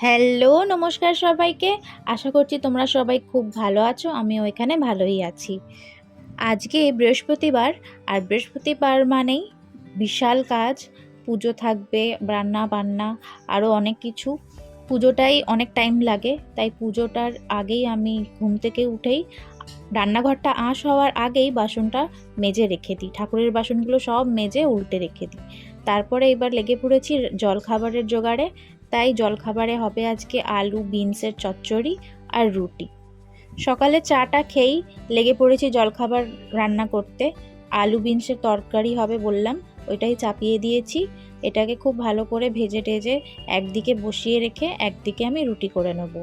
Hello, নমস্কার সবাইকে। আশা করছি তোমরা সবাই খুব ভালো আছো। আমিও এখানে ভালোই আছি। আজকে বৃহস্পতিবার, আর বৃহস্পতিবার মানেই বিশাল কাজ। পুজো থাকবে, রান্না-বান্না, আরও অনেক কিছু। পুজোটাই অনেক টাইম লাগে, তাই পুজোটার আগেই আমি ঘুম থেকে উঠেই রান্নাঘরটা আঁশ হওয়ার আগেই বাসনটা মেজে রেখে দিই। ঠাকুরের বাসনগুলো সব মেজে উল্টে রেখে দিই। তারপরে এবার লেগে পড়েছি জলখাবারের জোগাড়ে। তাই জলখাবারে হবে আজকে আলু বিনসের চচ্চড়ি আর রুটি। সকালে চাটা খেয়েই লেগে পড়েছি জলখাবার রান্না করতে। আলু বিনসের তরকারি হবে বললাম, ওইটাই চাপিয়ে দিয়েছি। এটাকে খুব ভালো করে ভেজে টেজে একদিকে বসিয়ে রেখে একদিকে আমি রুটি করে নেব।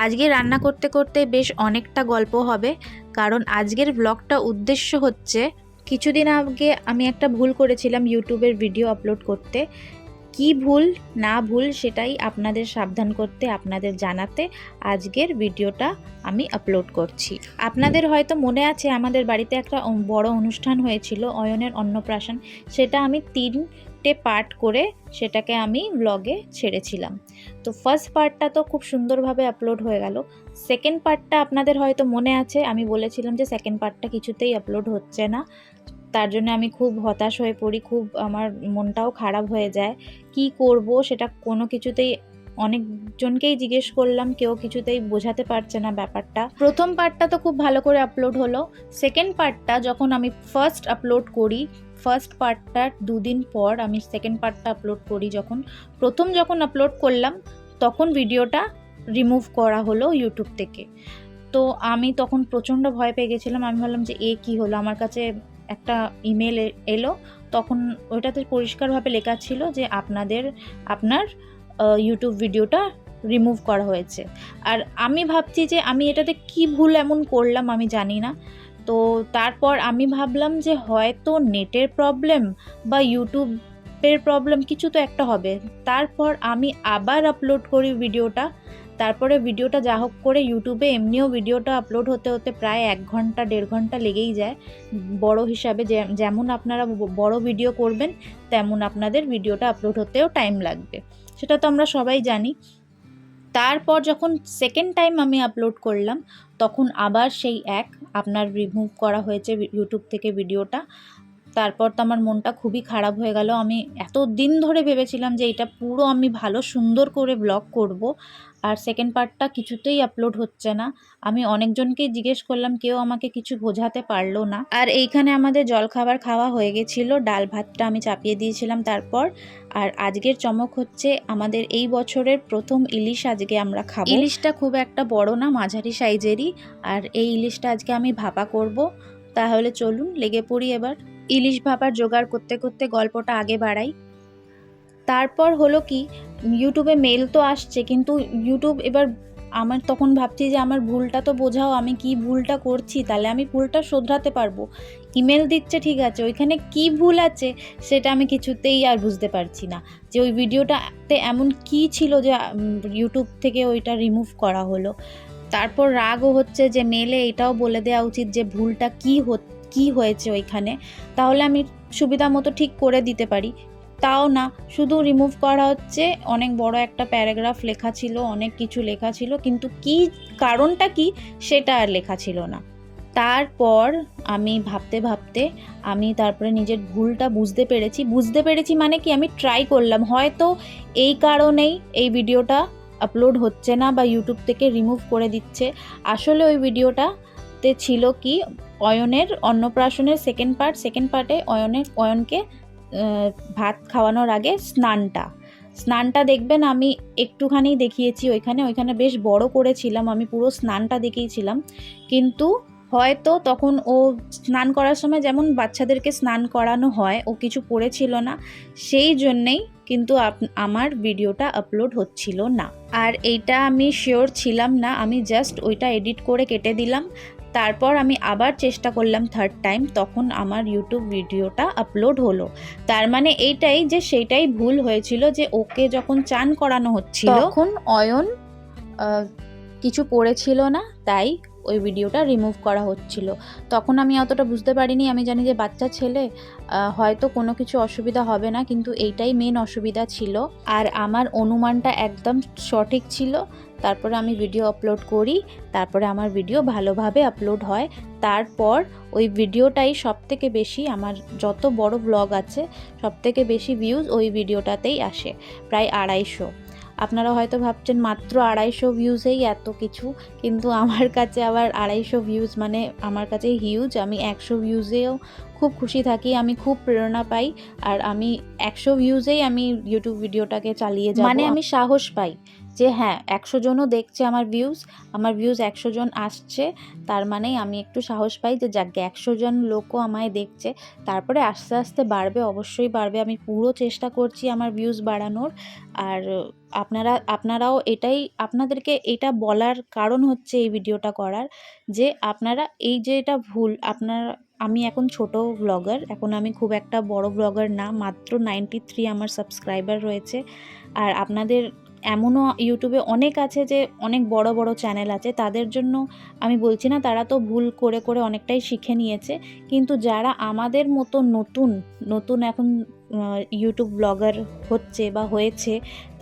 আজকে রান্না করতে করতে বেশ অনেকটা গল্প হবে, কারণ আজকের ব্লগটা উদ্দেশ্য হচ্ছে, কিছুদিন আগে আমি একটা ভুল করেছিলাম ইউটিউবের ভিডিও আপলোড করতে। কি ভুল না ভুল সেটাই আপনাদের সাবধান করতে, আপনাদের জানাতে আজকের ভিডিওটা আমি আপলোড করছি। আপনাদের হয়তো মনে আছে আমাদের বাড়িতে একটা বড় অনুষ্ঠান হয়েছিল, অয়নের অন্নপ্রাশন। সেটা আমি 3টে পার্ট করে সেটাকে আমি ব্লগে ছেড়েছিলাম। তো ফার্স্ট পার্টটা তো খুব সুন্দরভাবে আপলোড হয়ে গেল। সেকেন্ড পার্টটা আপনাদের হয়তো মনে আছে, আমি বলেছিলাম যে সেকেন্ড পার্টটা কিছুতেই আপলোড হচ্ছে না। তার জন্য আমি খুব হতাশ হয়ে পড়ি, খুব আমার মনটাও খারাপ হয়ে যায়। কি করব সেটা কোনো কিছুতেই, অনেকজনকেই জিজ্ঞেস করলাম, কেউ কিছুতেই বোঝাতে পারছে না ব্যাপারটা। প্রথম পার্টটা তো খুব ভালো করে আপলোড হলো। সেকেন্ড পার্টটা যখন আমি ফার্স্ট আপলোড করি, ফার্স্ট পার্টটার 2 দিন পর আমি সেকেন্ড পার্টটা আপলোড করি। যখন আপলোড করলাম তখন ভিডিওটা রিমুভ করা হলো ইউটিউব থেকে। তো আমি তখন প্রচণ্ড ভয় পেয়ে গেছিলাম। আমি ভাবলাম যে কী হলো, আমার কাছে একটা ইমেল এলো। তখন ওইটাতে পরিষ্কারভাবে লেখা ছিল যে আপনার ইউটিউব ভিডিওটা রিমুভ করা হয়েছে। আর আমি ভাবছি যে আমি এটাতে কি ভুল এমন করলাম আমি জানি না। তো তারপর আমি ভাবলাম যে হয়তো নেটের প্রবলেম বা ইউটিউবের প্রবলেম, কিছু তো একটা হবে। তারপর আমি আবার আপলোড করি ভিডিওটা। তারপরে ভিডিওটা যা হোক করে, ইউটিউবে এমনিও ভিডিওটা আপলোড হতে হতে প্রায় 1 ঘন্টা 1.5 ঘন্টা লেগেই যায় বড় হিসাবে। যেমন আপনারা বড় ভিডিও করবেন তেমন আপনাদের ভিডিওটা আপলোড হতেও টাইম লাগবে, সেটা তো আমরা সবাই জানি। তারপর যখন সেকেন্ড টাইম আমি আপলোড করলাম তখন আবার সেই আপনার রিমুভ করা হয়েছে ইউটিউব থেকে ভিডিওটা। তারপর তো আমার মনটা খুবই খারাপ হয়ে গেল। আমি এত দিন ধরে ভেবেছিলাম যে এটা পুরো আমি ভালো সুন্দর করে ব্লগ করব, আর সেকেন্ড পার্টটা কিছুতেই আপলোড হচ্ছে না। আমি অনেকজনকেই জিজ্ঞেস করলাম, কেউ আমাকে কিছু বোঝাতে পারলো না। আর এইখানে আমাদের জলখাবার খাওয়া হয়ে গেছিলো, ডাল ভাতটা আমি চাপিয়ে দিয়েছিলাম তারপর। আর আজকের চমক হচ্ছে, আমাদের এই বছরের প্রথম ইলিশ আজকে আমরা খাবো। ইলিশটা খুব একটা বড় না, মাঝারি সাইজেরই। আর এই ইলিশটা আজকে আমি ভাপা করব। তাহলে চলুন লেগে পড়ি এবার। ইলিশ ভাপার জোগাড় করতে করতে গল্পটা আগে বাড়াই। তারপর হলো কি, ইউটিউবে মেল তো আসছে, কিন্তু ইউটিউব এবার আমার তখন ভাবছি যে আমার ভুলটা তো বোঝাও, আমি কি ভুলটা করছি, তাহলে আমি ভুলটা শোধরাতে পারবো। ইমেল দিচ্ছে ঠিক আছে, ওইখানে কি ভুল আছে সেটা আমি কিছুতেই আর বুঝতে পারছি না, যে ওই ভিডিওটাতে এমন কি ছিল যে ইউটিউব থেকে ওইটা রিমুভ করা হলো। তারপর রাগও হচ্ছে যে মেলে এটাও বলে দেওয়া উচিত যে ভুলটা কি হয়েছে ওইখানে, তাহলে আমি সুবিধা মতো ঠিক করে দিতে পারি। তাও না, শুধু রিমুভ করা হচ্ছে। অনেক বড় একটা প্যারাগ্রাফ লেখা ছিল, অনেক কিছু লেখা ছিল, কিন্তু কি কারণটা কি সেটা আর লেখা ছিল না। তারপর আমি ভাবতে ভাবতে আমি তারপরে নিজের ভুলটা বুঝতে পেরেছি মানে কি, আমি ট্রাই করলাম, হয়তো এই কারণেই এই ভিডিওটা আপলোড হচ্ছে না বা ইউটিউব থেকে রিমুভ করে দিচ্ছে। আসলে ওই ভিডিওটাতে ছিল কি, অয়নের অন্নপ্রাশনের সেকেন্ড পার্টে অয়নকে ভাত খাওয়ানোর আগে স্নানটা দেখবেন, আমি একটুখানি দেখিয়েছি ওইখানে বেশ বড় করেছিলাম, আমি পুরো স্নানটা দেখিয়েছিলাম। কিন্তু হয়তো তখন ও স্নান করার সময় যেমন বাচ্চাদেরকে স্নান করানো হয়, ও কিছু পড়েছিল না, সেই জন্যেই কিন্তু আমার ভিডিওটা আপলোড হচ্ছিল না। আর এইটা আমি শিওর ছিলাম না, আমি জাস্ট ওইটা এডিট করে কেটে দিলাম। তারপর আমি আবার চেষ্টা করলাম থার্ড টাইম, তখন আমার ইউটিউব ভিডিওটা আপলোড হলো। তার মানে এইটাই যে সেইটাই ভুল হয়েছিল, যে ওকে যখন চান করানো হচ্ছিল তখন অয়ন কিছু পড়েছিল না, তাই ওই ভিডিওটা রিমুভ করা হচ্ছিল। তখন আমি অতটা বুঝতে পারিনি, আমি জানি যে বাচ্চা ছেলে হয়তো কোনো কিছু অসুবিধা হবে না, কিন্তু এইটাই মেন অসুবিধা ছিল। আর আমার অনুমানটা একদম সঠিক ছিল। তারপরে আমি ভিডিও আপলোড করি, তারপরে আমার ভিডিও ভালোভাবে আপলোড হয়। তারপর ওই ভিডিওটাই সবথেকে বেশি, আমার যত বড় ব্লগ আছে সবথেকে বেশি ভিউজ ওই ভিডিওটাতেই আসে, প্রায় 250। আপনারা হয়তো ভাবছেন মাত্র 250 ভিউজেই এত কিছু, কিন্তু আমার কাছে আবার 250 ভিউজ মানে আমার কাছে হিউজ। আমি 100 ভিউজেও খুব খুশি থাকি, আমি খুব প্রেরণা পাই। আর আমি 100 ভিউজেই আমি ইউটিউব ভিডিওটাকে চালিয়ে যাব, মানে আমি সাহস পাই যে হ্যাঁ 100 জনও দেখছে আমার ভিউজ 100 জন আসছে, তার মানেই আমি একটু সাহস পাই যে যাক 100 জন লোকও আমায় দেখছে। তারপরে আস্তে আস্তে বাড়বে, অবশ্যই বাড়বে। আমি পুরো চেষ্টা করছি আমার ভিউজ বাড়ানোর। আর আপনারাও আপনাদেরকে এটা বলার কারণ হচ্ছে এই ভিডিওটা করার, যে আপনারা এই যে এটা ভুল, আমি এখন ছোট ব্লগার, এখন আমি খুব একটা বড় ব্লগার না, মাত্র 93 আমার সাবস্ক্রাইবার রয়েছে। আর আপনাদের এমনও ইউটিউবে অনেক আছে যে অনেক বড় বড় চ্যানেল আছে, তাদের জন্য আমি বলছি না, তারা তো ভুল করে করে অনেকটাই শিখে নিয়েছে। কিন্তু যারা আমাদের মতো নতুন এখন ইউটিউব ব্লগার হচ্ছে বা হয়েছে,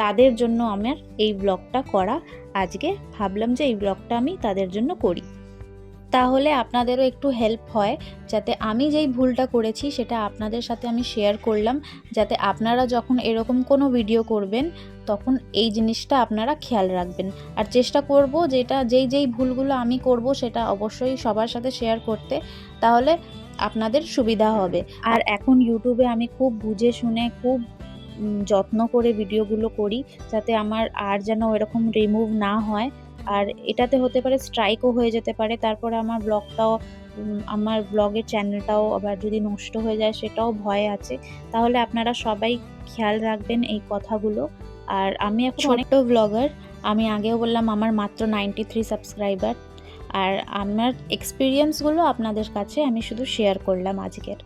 তাদের জন্য আমার এই ব্লগটা করা। আজকে ভাবলাম যে এই ব্লগটা আমি তাদের জন্য করি, তাহলে আপনাদেরও একটু হেল্প হয়, যাতে আমি যেই ভুলটা করেছি সেটা আপনাদের সাথে আমি শেয়ার করলাম, যাতে আপনারা যখন এরকম কোনো ভিডিও করবেন তখন এই জিনিসটা আপনারা খেয়াল রাখবেন। আর চেষ্টা করব যেটা যেই ভুলগুলো আমি করব সেটা অবশ্যই সবার সাথে শেয়ার করতে, তাহলে আপনাদের সুবিধা হবে। আর এখন ইউটিউবে আমি খুব বুঝে শুনে খুব যত্ন করে ভিডিওগুলো করি, যাতে আমার আর যেন এরকম রিমুভ না হয়। আর এটাতে হতে পারে স্ট্রাইকও হয়ে যেতে পারে, তারপরে আমার ব্লগের চ্যানেলটাও আবার যদি নষ্ট হয়ে যায় সেটাও ভয় আছে। তাহলে আপনারা সবাই খেয়াল রাখবেন এই কথাগুলো। আর আমি এখন ছোট্ট ব্লগার, আমি আগেও বললাম আমার মাত্র 93 সাবস্ক্রাইবার। আর আমার এক্সপিরিয়েন্সগুলো আপনাদের কাছে আমি শুধু শেয়ার করলাম আজকের।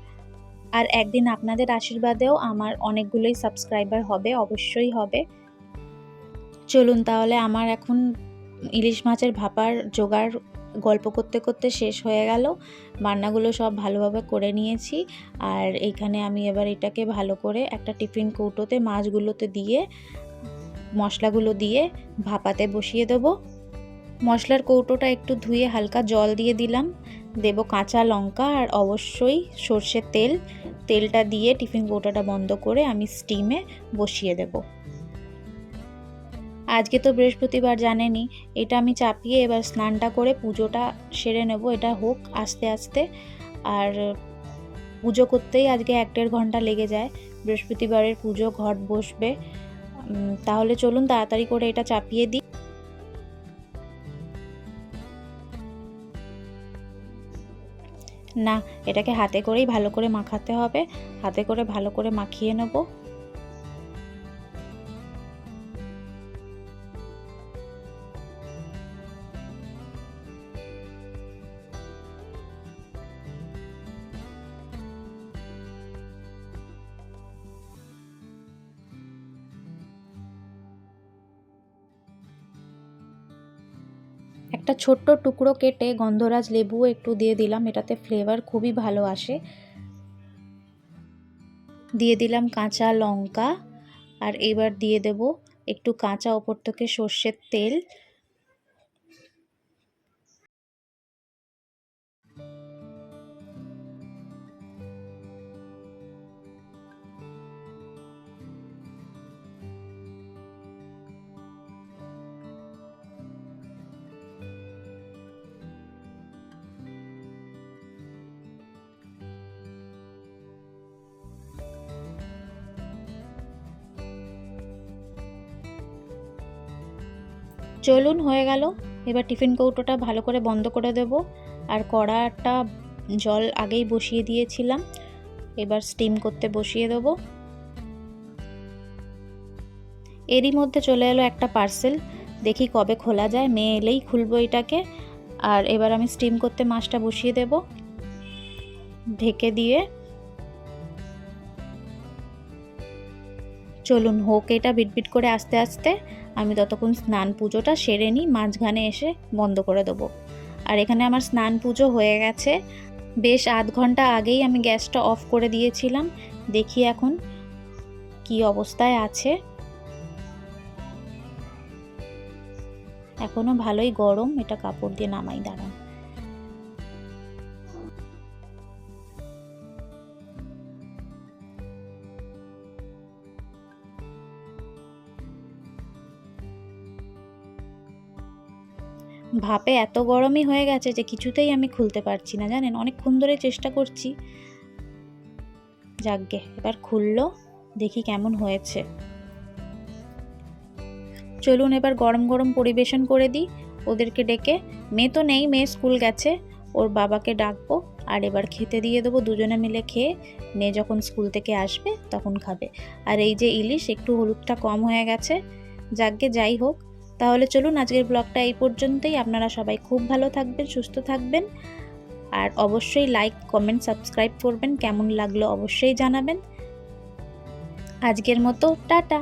আর একদিন আপনাদের আশীর্বাদেও আমার অনেকগুলোই সাবস্ক্রাইবার হবে, অবশ্যই হবে। চলুন তাহলে, আমার এখন ইলিশ মাছের ভাপার জোগাড় গল্প করতে করতে শেষ হয়ে গেল। রান্নাগুলো সব ভালোভাবে করে নিয়েছি। আর এইখানে আমি এবার এটাকে ভালো করে একটা টিফিন কৌটোতে মাছগুলোতে দিয়ে মশলাগুলো দিয়ে ভাপাতে বসিয়ে দেবো। মশলার কৌটোটা একটু ধুয়ে হালকা জল দিয়ে দিলাম, দেব কাঁচা লঙ্কা আর অবশ্যই সর্ষের তেলটা দিয়ে টিফিন কৌটোটা বন্ধ করে আমি স্টিমে বসিয়ে দেব। আজকে তো বৃহস্পতিবার জানেনই, এটা আমি চাপিয়ে এবার স্নানটা করে পুজোটা সেরে নেব, এটা হোক আস্তে আস্তে। আর পুজো করতেই আজকে 1-1.5 ঘন্টা লেগে যায়, বৃহস্পতিবারের পুজো, ঘট বসবে। তাহলে চলুন তাড়াতাড়ি করে এটা চাপিয়ে দিই। না, এটাকে হাতে করেই ভালো করে মাখাতে হবে, হাতে করে ভালো করে মাখিয়ে নেব। একটা ছোট্ট টুকরো কেটে গন্ধরাজ লেবু একটু দিয়ে দিলাম, এটাতে ফ্লেভার খুবই ভালো আসে। দিয়ে দিলাম কাঁচা লঙ্কা, আর এবার দিয়ে দেব একটু কাঁচা ওপর থেকে সর্ষের তেল। চলুন হয়ে গেল, এবার টিফিন কৌটোটা ভালো করে বন্ধ করে দেব। আর কড়াটা জল আগেই বসিয়ে দিয়েছিলাম, এবার স্টিম করতে বসিয়ে দেব। এরই মধ্যে চলে এলো একটা পার্সেল, দেখি কবে খোলা যায়, মেয়ে এলেই খুলবো এটাকে। আর এবার আমি স্টিম করতে মাছটা বসিয়ে দেব ঢেকে দিয়ে। চলুন হোক এটা বিটবিট করে আস্তে আস্তে, আমি ততক্ষণ স্নান পুজোটা সেরে নিই, মাঝখানে এসে বন্ধ করে দেবো। আর এখানে আমার স্নান পুজো হয়ে গেছে। বেশ আধ ঘন্টা আগেই আমি গ্যাসটা অফ করে দিয়েছিলাম। দেখি এখন কি অবস্থায় আছে। এখনো ভালোই গরম, এটা কাপড় দিয়ে নামাই, দাঁড়ান। ভাপে এত গরমই হয়ে গেছে যে কিছুতেই আমি খুলতে পারছি না, জানেন, অনেকক্ষণ ধরে চেষ্টা করছি। যাকগে, এবার খুললো, দেখি কেমন হয়েছে। চলুন এবার গরম গরম পরিবেশন করে দিই ওদেরকে ডেকে। মেয়ে তো নেই, মেয়ে স্কুল গেছে, ওর বাবাকে ডাকবো আর এবার খেতে দিয়ে দেবো। দুজনে মিলে খেয়ে মেয়ে যখন স্কুল থেকে আসবে তখন খাবে। আর এই যে ইলিশ, একটু হলুদটা কম হয়ে গেছে। যাকগে, যাই হোক, তাহলে চলুন আজকের ব্লগটা এই পর্যন্তই। আপনারা সবাই খুব ভালো থাকবেন, সুস্থ থাকবেন, আর অবশ্যই লাইক, কমেন্ট, সাবস্ক্রাইব করবেন। কেমন লাগলো অবশ্যই জানাবেন। আজকের মতো টাটা।